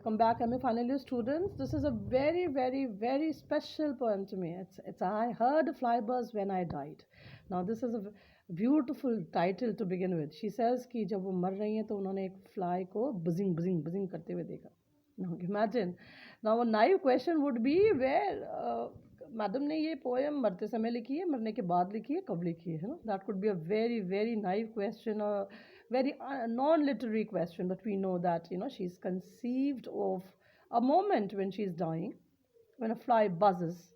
welcome back, MA final year students. This is a very, very, very special poem to me. It's I heard a fly buzz when I died. Now, this is a beautiful title to begin with. She says कि जब वो मर रही हैं तो उन्होंने एक fly को buzzing, buzzing, buzzing करते हुए देखा. Now, imagine. Now, a naive question would be where madam ने ये पोएम मरते समय लिखी है, मरने के बाद लिखी है, कब लिखी है ना? That could be a very, very naive question, or very non-literary question, but we know that she's conceived of a moment when she's dying, when a fly buzzes,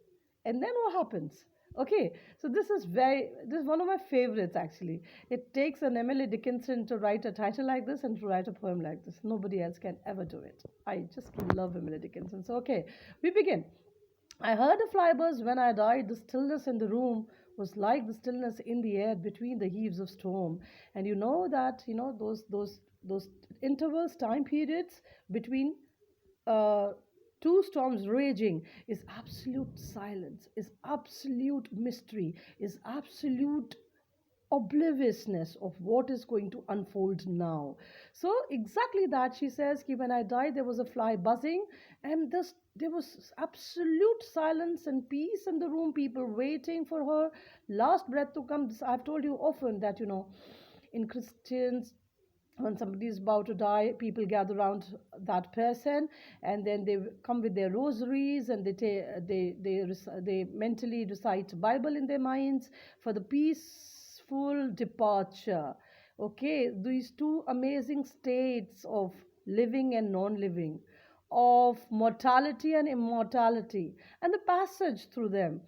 and then what happens? Okay, so this is one of my favorites actually. It takes an Emily Dickinson to write a title like this and to write a poem like this. Nobody else can ever do it. I just love Emily Dickinson. So okay, we begin. I heard a fly buzz when I died. The stillness in the room was like the stillness in the air between the heaves of storm. And you know that those intervals, time periods between uh, two storms raging is absolute silence, is absolute mystery, is absolute obliviousness of what is going to unfold now. So exactly that she says ki when I died there was a fly buzzing, and there was absolute silence and peace in the room, people waiting for her last breath to come. I've told you often that in Christians, when somebody is about to die, people gather around that person, and then they come with their rosaries, and they mentally recite Bible in their minds for the peaceful departure. Okay, these two amazing states of living and non-living, of mortality and immortality, and the passage through them.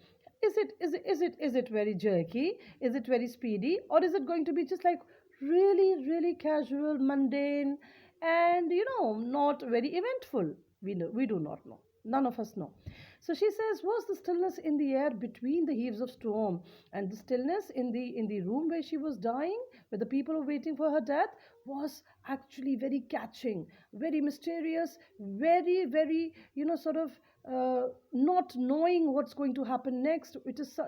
Is it very jerky? Is it very speedy? Or is it going to be just like really, really casual, mundane, and not very eventful? We do not know. None of us know. So she says, was the stillness in the air between the heaves of storm, and the stillness in the room where she was dying, where the people were waiting for her death, was actually very catching, very mysterious, very, very, sort of not knowing what's going to happen next. It is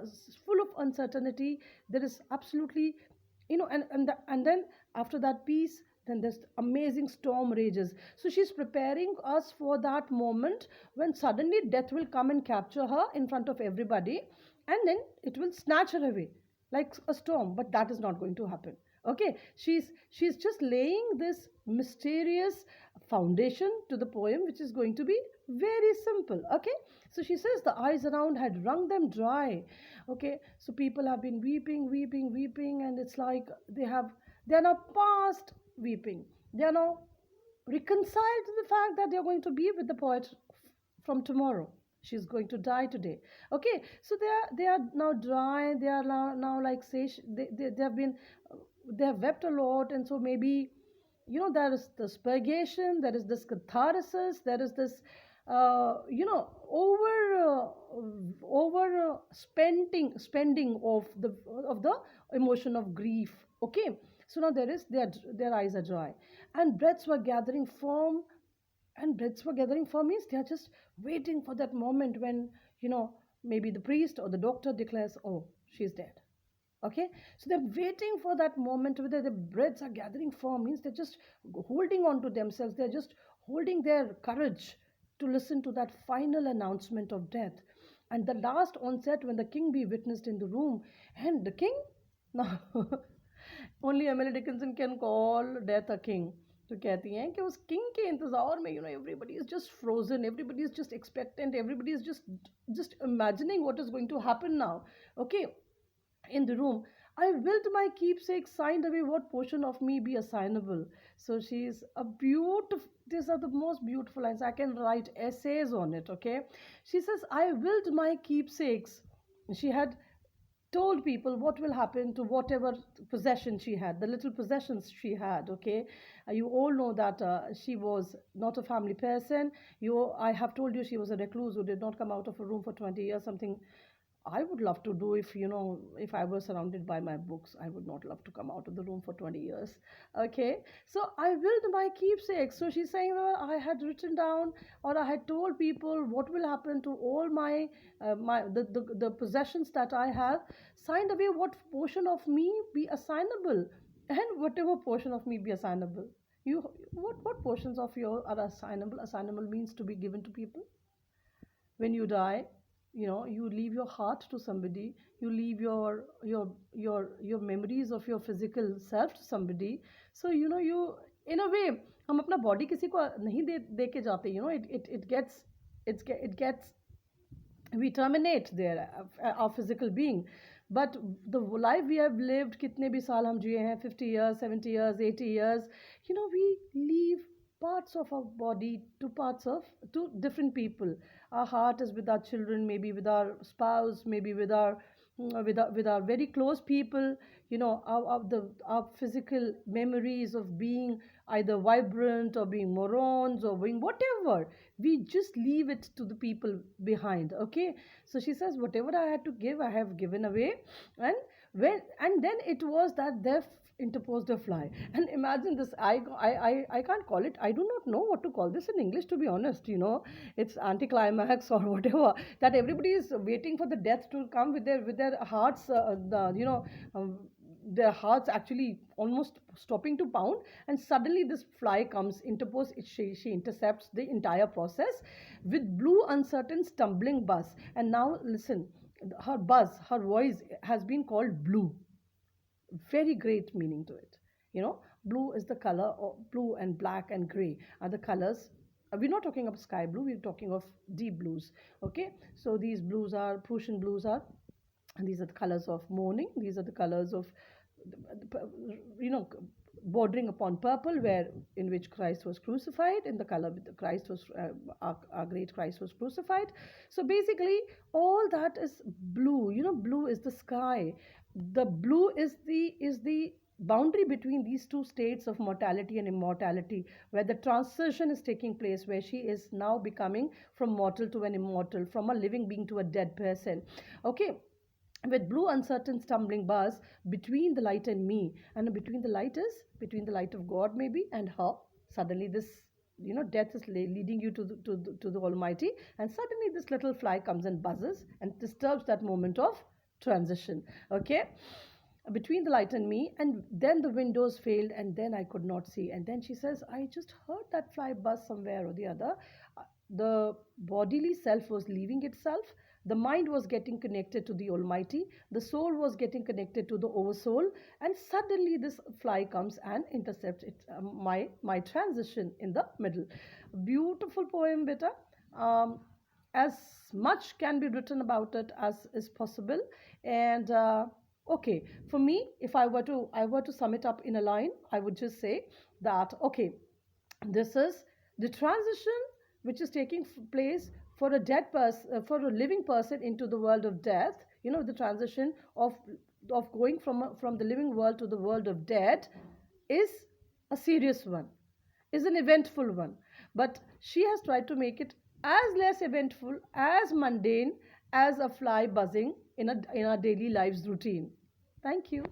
full of uncertainty. There is absolutely, and then after that peace, then this amazing storm rages. So she's preparing us for that moment when suddenly death will come and capture her in front of everybody, and then it will snatch her away like a storm. But that is not going to happen. Okay, she's just laying this mysterious foundation to the poem, which is going to be very simple. Okay, so she says the eyes around had wrung them dry. Okay, so people have been weeping, weeping, weeping, and it's like they are now past weeping. They are now reconciled to the fact that they are going to be with the poet from tomorrow. She's going to die today. Okay, so they are now dry. They are now like say they have been they have wept a lot, and so maybe there is this purgation, there is this catharsis, there is this over spending of the emotion of grief. Okay, so now their eyes are dry, and breaths were gathering firm, and breaths were gathering firm means they are just waiting for that moment when maybe the priest or the doctor declares, oh, she's dead. Okay, so they're waiting for that moment where the breaths are gathering firm means they're just holding on to themselves, they're just holding their courage to listen to that final announcement of death. And the last onset when the king be witnessed in the room, and the king now only Emily Dickinson can call death a king. तो कहती हैं कि उस king के इंतजार में everybody is just frozen, everybody is just expectant, everybody is just imagining what is going to happen now. Okay, in the room, I willed my keepsake signed away what portion of me be assignable. So she's a beautiful, these are the most beautiful lines. I can write essays on it, okay? She says, I willed my keepsakes. She had told people what will happen to whatever possession she had, the little possessions she had, okay? You all know that she was not a family person. I have told you she was a recluse who did not come out of a room for 20 years, something I would love to do if I was surrounded by my books. I would not love to come out of the room for 20 years. Okay, so I willed my keepsake. So she's saying, well, I had written down, or I had told people what will happen to all the possessions that I have, signed away what portion of me be assignable, and whatever portion of me be assignable. You, what portions of your are assignable? Assignable means to be given to people. When you die, you leave your heart to somebody, you leave your memories of your physical self to somebody. So you, in a way, हम अपना body किसी को नहीं दे के जाते, it gets, we terminate there, our physical being. But the life we have lived, कितने भी साल हम जिए हैं, 50 years, 70 years, 80 years, we leave parts of our body to parts of, to different people. Our heart is with our children, maybe with our spouse, maybe with our, with our very close people. Our physical memories of being either vibrant or being morons or being whatever, we just leave it to the people behind. Okay, so she says, whatever I had to give, I have given away. And and then it was that there interposed a fly. And imagine this, I can't call it, I do not know what to call this in English, to be honest. It's anticlimax or whatever, that everybody is waiting for the death to come with their hearts, their hearts actually almost stopping to pound, and suddenly this fly comes, interpose, she intercepts the entire process with blue uncertain stumbling buzz. And now listen, her buzz, her voice has been called blue. Very great meaning to it. Blue is the color, of blue and black and gray are the colors. We're not talking of sky blue, we're talking of deep blues. Okay, so these blues are, Prussian blues are, and these are the colors of mourning, these are the colors of, you know bordering upon purple, where in which Christ was crucified, in the color with the Christ was, our great Christ was crucified. So basically all that is blue. Blue is the sky. The blue is the boundary between these two states of mortality and immortality, where the transition is taking place, where she is now becoming from mortal to an immortal, from a living being to a dead person. Okay, with blue uncertain stumbling bars between the light and me, and between the light is, between the light of God maybe and her. Suddenly this, death is leading you to the Almighty, and suddenly this little fly comes and buzzes and disturbs that moment of transition. Okay, between the light and me. And then the windows failed, and then I could not see. And then she says, I just heard that fly buzz somewhere or the other. The bodily self was leaving itself, the mind was getting connected to the Almighty, the soul was getting connected to the oversoul, and suddenly this fly comes and intercepts it, my transition in the middle. Beautiful poem, beta. um, as much can be written about it as is possible. And okay, for me, if I were to sum it up in a line, I would just say that, okay, this is the transition which is taking place for a dead person, for a living person into the world of death. The transition of going from the living world to the world of dead is a serious one, is an eventful one. But she has tried to make it as less eventful, as mundane as a fly buzzing in our daily lives routine. Thank you.